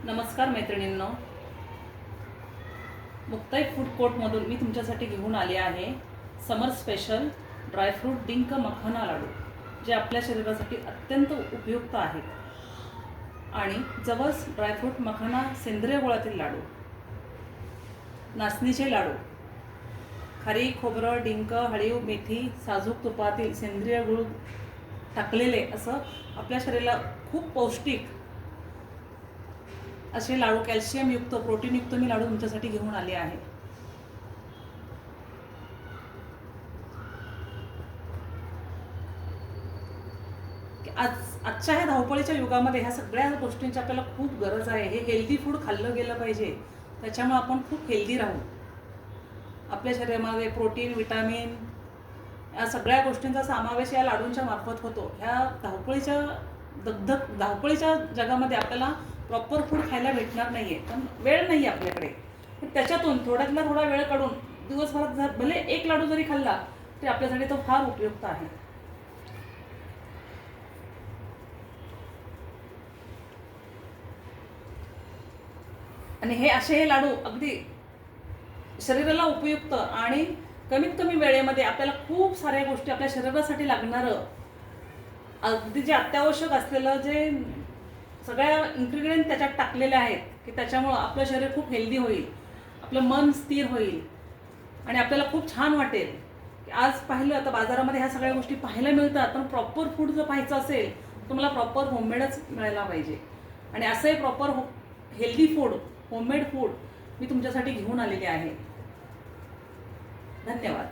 नमस्कार मैत्रिणींनो, मुक्ताई फूड कोर्टमधून मी तुमच्यासाठी घेऊन आले आहे समर स्पेशल ड्रायफ्रूट डिंक मखाना लाडू, जे आपल्या शरीरासाठी अत्यंत उपयुक्त आहेत. आणि जवस ड्रायफ्रूट मखाना सेंद्रिय गुळातील लाडू, नाचणीचे लाडू, खारी खोबरं डिंक हळीव मेथी साजूक तुपातील सेंद्रिय गुळ टाकलेले असं आपल्या शरीराला खूप पौष्टिक असे लाडू, कॅल्शियमयुक्त प्रोटीनयुक्त मी लाडू तुमच्यासाठी घेऊन आले आहे. आजच्या ह्या धावपळीच्या युगामध्ये ह्या सगळ्या गोष्टींची आपल्याला खूप गरज आहे. हे हेल्दी फूड खाल्लं गेलं पाहिजे, त्याच्यामुळे आपण खूप हेल्दी राहू. आपल्या शरीरामध्ये प्रोटीन विटामिन या सगळ्या गोष्टींचा समावेश या लाडूंच्या मार्फत होतो. ह्या धावपळीच्या जगामध्ये आपल्याला प्रॉपर फूड खायला भेटणार नाही आहे, पण वेळ नाही आहे आपल्याकडे. त्याच्यातून थोड्यातला थोडा वेळ काढून दिवसभरात भले एक लाडू जरी खाल्ला तरी आपल्यासाठी तो फार उपयुक्त आहे. आणि हे लाडू अगदी शरीराला उपयुक्त आणि कमीत कमी वेळेमध्ये आपल्याला खूप साऱ्या गोष्टी आपल्या शरीरासाठी लागणारं अगदी जे अत्यावश्यक असलेलं जे सगळ्या इन्ग्रेडियंट त्याच्यात टाकलेले आहेत की त्याच्यामुळं आपलं शरीर खूप हेल्दी होईल, आपलं मन स्थिर होईल आणि आपल्याला खूप छान वाटेल. की आज पाहिलं तर बाजारामध्ये ह्या सगळ्या गोष्टी पाहायला मिळतात, पण प्रॉपर फूड जर पाहायचं असेल तर तुम्हाला प्रॉपर होममेडच मिळायला पाहिजे. आणि असंही proper healthy food, homemade food मी तुमच्यासाठी घेऊन आलेले आहे. धन्यवाद.